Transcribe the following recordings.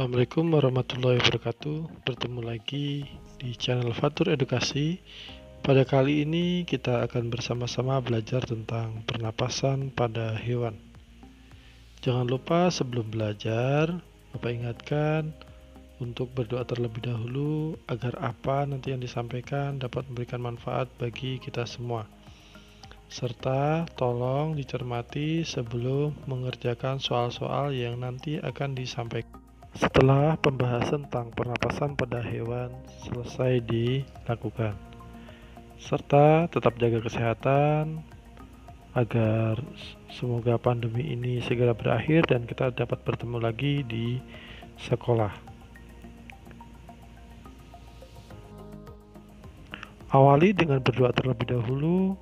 Assalamualaikum warahmatullahi wabarakatuh. Bertemu lagi di channel Fatur Edukasi. Pada kali ini kita akan bersama-sama belajar tentang pernapasan pada hewan. Jangan lupa sebelum belajar, Bapak ingatkan untuk berdoa terlebih dahulu agar apa nanti yang disampaikan dapat memberikan manfaat bagi kita semua. Serta tolong dicermati sebelum mengerjakan soal-soal yang nanti akan disampaikan. Setelah pembahasan tentang pernapasan pada hewan selesai dilakukan, serta tetap jaga kesehatan agar semoga pandemi ini segera berakhir dan kita dapat bertemu lagi di sekolah. Awali dengan berdoa terlebih dahulu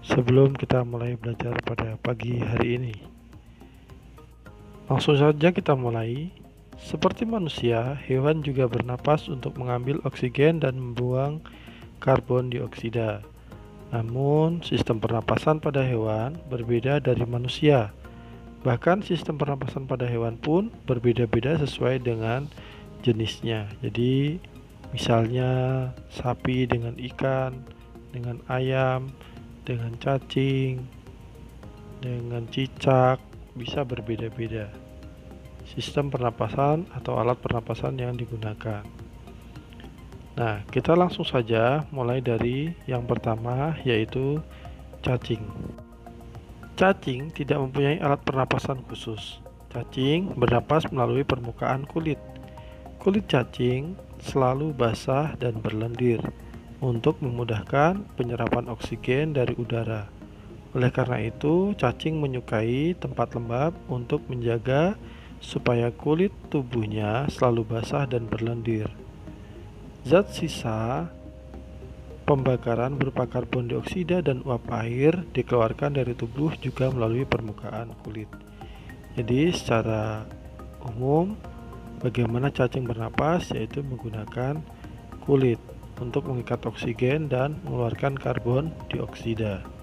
sebelum kita mulai belajar pada pagi hari ini. Langsung saja kita mulai. Seperti manusia, hewan juga bernapas untuk mengambil oksigen dan membuang karbon dioksida. Namun, sistem pernapasan pada hewan berbeda dari manusia. Bahkan sistem pernapasan pada hewan pun berbeda-beda sesuai dengan jenisnya. Jadi, misalnya sapi dengan ikan, dengan ayam, dengan cacing, dengan cicak, bisa berbeda-beda sistem pernapasan atau alat pernapasan yang digunakan. Nah, kita langsung saja mulai dari yang pertama, yaitu cacing. Cacing tidak mempunyai alat pernapasan khusus. Cacing bernapas melalui permukaan kulit. Kulit cacing selalu basah dan berlendir untuk memudahkan penyerapan oksigen dari udara. Oleh karena itu, cacing menyukai tempat lembab untuk menjaga supaya kulit tubuhnya selalu basah dan berlendir. Zat sisa pembakaran berupa karbon dioksida dan uap air dikeluarkan dari tubuh juga melalui permukaan kulit. Jadi secara umum bagaimana cacing bernapas, yaitu menggunakan kulit untuk mengikat oksigen dan mengeluarkan karbon dioksida.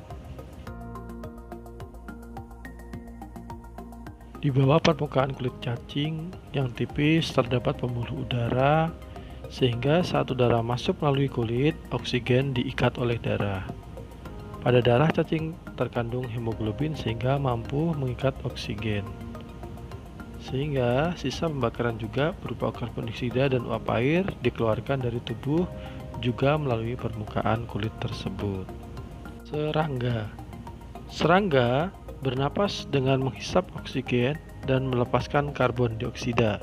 Di bawah permukaan kulit cacing yang tipis terdapat pembuluh udara, sehingga saat udara masuk melalui kulit, oksigen diikat oleh darah. Pada darah cacing terkandung hemoglobin sehingga mampu mengikat oksigen. Sehingga sisa pembakaran juga berupa karbon dioksida dan uap air dikeluarkan dari tubuh juga melalui permukaan kulit tersebut. Serangga bernapas dengan menghisap oksigen dan melepaskan karbon dioksida.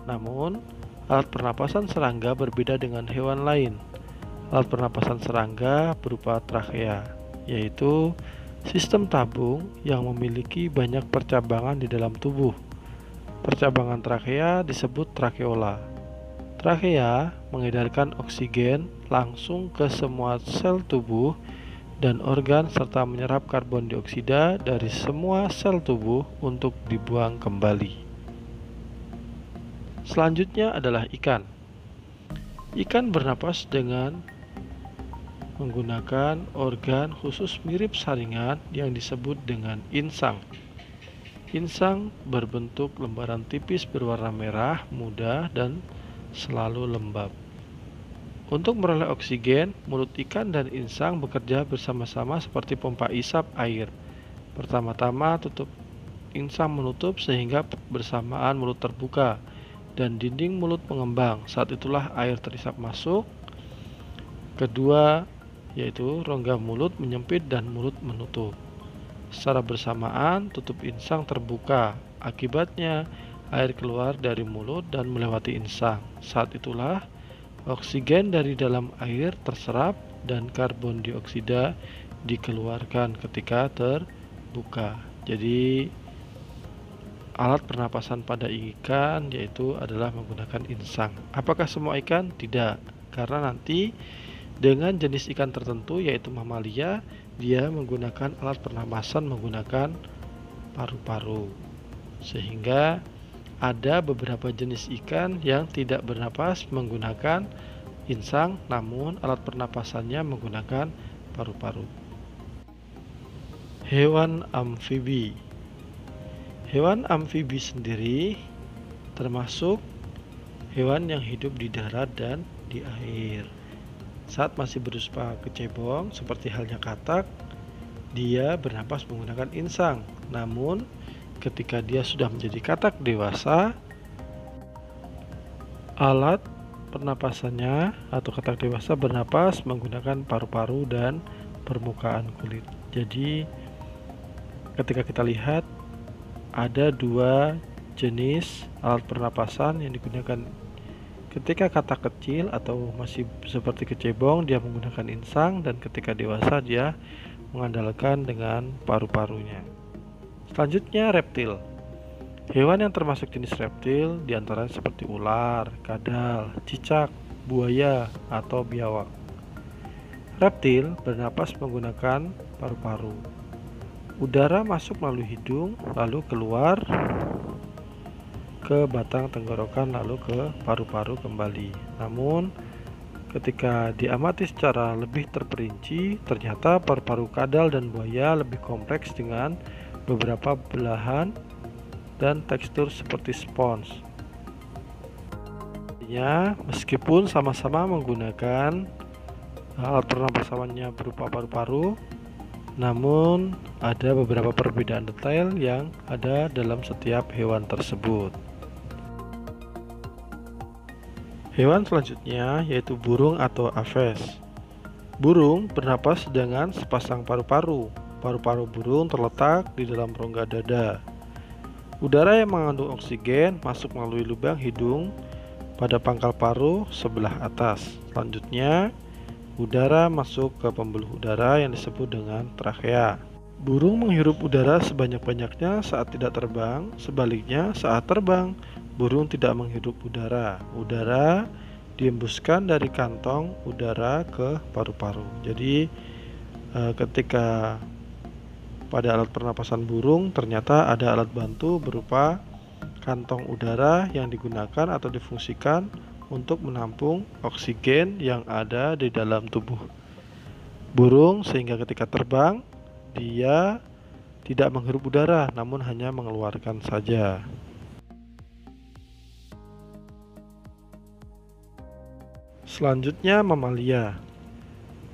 Namun, alat pernapasan serangga berbeda dengan hewan lain. Alat pernapasan serangga berupa trakea, yaitu sistem tabung yang memiliki banyak percabangan di dalam tubuh. Percabangan trakea disebut trakeola. Trakea mengedarkan oksigen langsung ke semua sel tubuh dan organ serta menyerap karbon dioksida dari semua sel tubuh untuk dibuang kembali. Selanjutnya adalah ikan. Ikan bernapas dengan menggunakan organ khusus mirip saringan yang disebut dengan insang. Insang berbentuk lembaran tipis berwarna merah muda dan selalu lembab. Untuk meroleh oksigen, mulut ikan dan insang bekerja bersama-sama seperti pompa isap air. Pertama-tama insang menutup sehingga bersamaan mulut terbuka dan dinding mulut mengembang. Saat itulah air terisap masuk. Kedua, yaitu rongga mulut menyempit dan mulut menutup. Secara bersamaan, tutup insang terbuka. Akibatnya, air keluar dari mulut dan melewati insang. Saat itulah oksigen dari dalam air terserap dan karbon dioksida dikeluarkan ketika terbuka. Jadi alat pernapasan pada ikan yaitu adalah menggunakan insang. Apakah semua ikan? Tidak, karena nanti dengan jenis ikan tertentu yaitu mamalia, dia menggunakan alat pernapasan menggunakan paru-paru. Sehingga ada beberapa jenis ikan yang tidak bernapas menggunakan insang, namun alat pernapasannya menggunakan paru-paru. Hewan amfibi. Hewan amfibi sendiri termasuk hewan yang hidup di darat dan di air. Saat masih berupa kecebong, seperti halnya katak, dia bernapas menggunakan insang. Namun, ketika dia sudah menjadi katak dewasa, alat pernapasannya atau katak dewasa bernapas menggunakan paru-paru dan permukaan kulit. Jadi, ketika kita lihat ada dua jenis alat pernapasan yang digunakan ketika katak kecil atau masih seperti kecebong, dia menggunakan insang, dan ketika dewasa dia mengandalkan dengan paru-parunya. Selanjutnya, reptil. Hewan yang termasuk jenis reptil diantaranya seperti ular, kadal, cicak, buaya, atau biawak. Reptil bernapas menggunakan paru-paru. Udara masuk melalui hidung, lalu keluar ke batang tenggorokan, lalu ke paru-paru kembali. Namun, ketika diamati secara lebih terperinci, ternyata paru-paru kadal dan buaya lebih kompleks dengan beberapa belahan dan tekstur seperti spons. Artinya, meskipun sama-sama menggunakan alat pernapasannya berupa paru-paru, namun ada beberapa perbedaan detail yang ada dalam setiap hewan tersebut. Hewan selanjutnya yaitu burung atau aves. Burung bernapas dengan sepasang paru-paru. Paru-paru burung terletak di dalam rongga dada. Udara yang mengandung oksigen masuk melalui lubang hidung pada pangkal paru sebelah atas. Selanjutnya, udara masuk ke pembuluh udara yang disebut dengan trakea. Burung menghirup udara sebanyak-banyaknya saat tidak terbang. Sebaliknya, saat terbang, burung tidak menghirup udara. Udara dihembuskan dari kantong udara ke paru-paru. Jadi, ketika pada alat pernapasan burung ternyata ada alat bantu berupa kantong udara yang digunakan atau difungsikan untuk menampung oksigen yang ada di dalam tubuh burung, sehingga ketika terbang dia tidak menghirup udara namun hanya mengeluarkan saja. Selanjutnya, mamalia.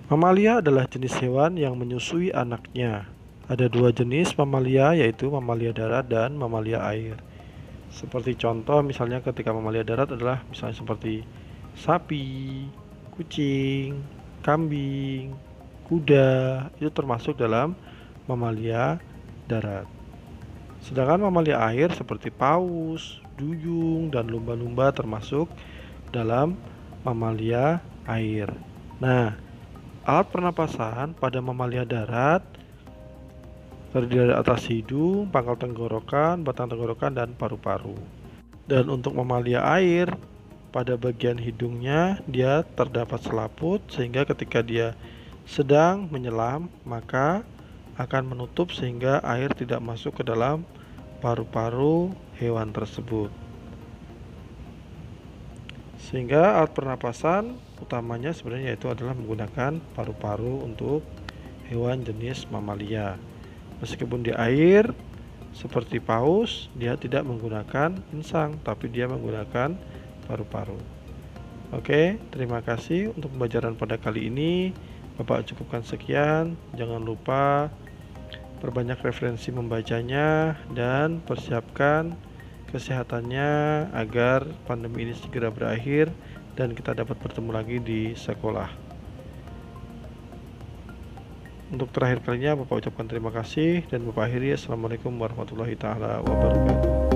Mamalia adalah jenis hewan yang menyusui anaknya. Ada dua jenis mamalia, yaitu mamalia darat dan mamalia air. Seperti contoh, misalnya ketika mamalia darat adalah misalnya seperti sapi, kucing, kambing, kuda, itu termasuk dalam mamalia darat. Sedangkan mamalia air seperti paus, duyung, dan lumba-lumba termasuk dalam mamalia air. Nah, alat pernapasan pada mamalia darat terdiri dari atas hidung, pangkal tenggorokan, batang tenggorokan, dan paru-paru. Dan untuk mamalia air, pada bagian hidungnya dia terdapat selaput, sehingga ketika dia sedang menyelam maka akan menutup sehingga air tidak masuk ke dalam paru-paru hewan tersebut. Sehingga alat pernapasan utamanya sebenarnya itu adalah menggunakan paru-paru untuk hewan jenis mamalia. Meskipun di air seperti paus, dia tidak menggunakan insang, tapi dia menggunakan paru-paru. Oke, terima kasih untuk pembelajaran pada kali ini. Bapak cukupkan sekian. Jangan lupa perbanyak referensi membacanya dan persiapkan kesehatannya agar pandemi ini segera berakhir dan kita dapat bertemu lagi di sekolah. Untuk terakhir kalinya Bapak ucapkan terima kasih dan Bapak akhiri. Assalamualaikum warahmatullahi taala wabarakatuh.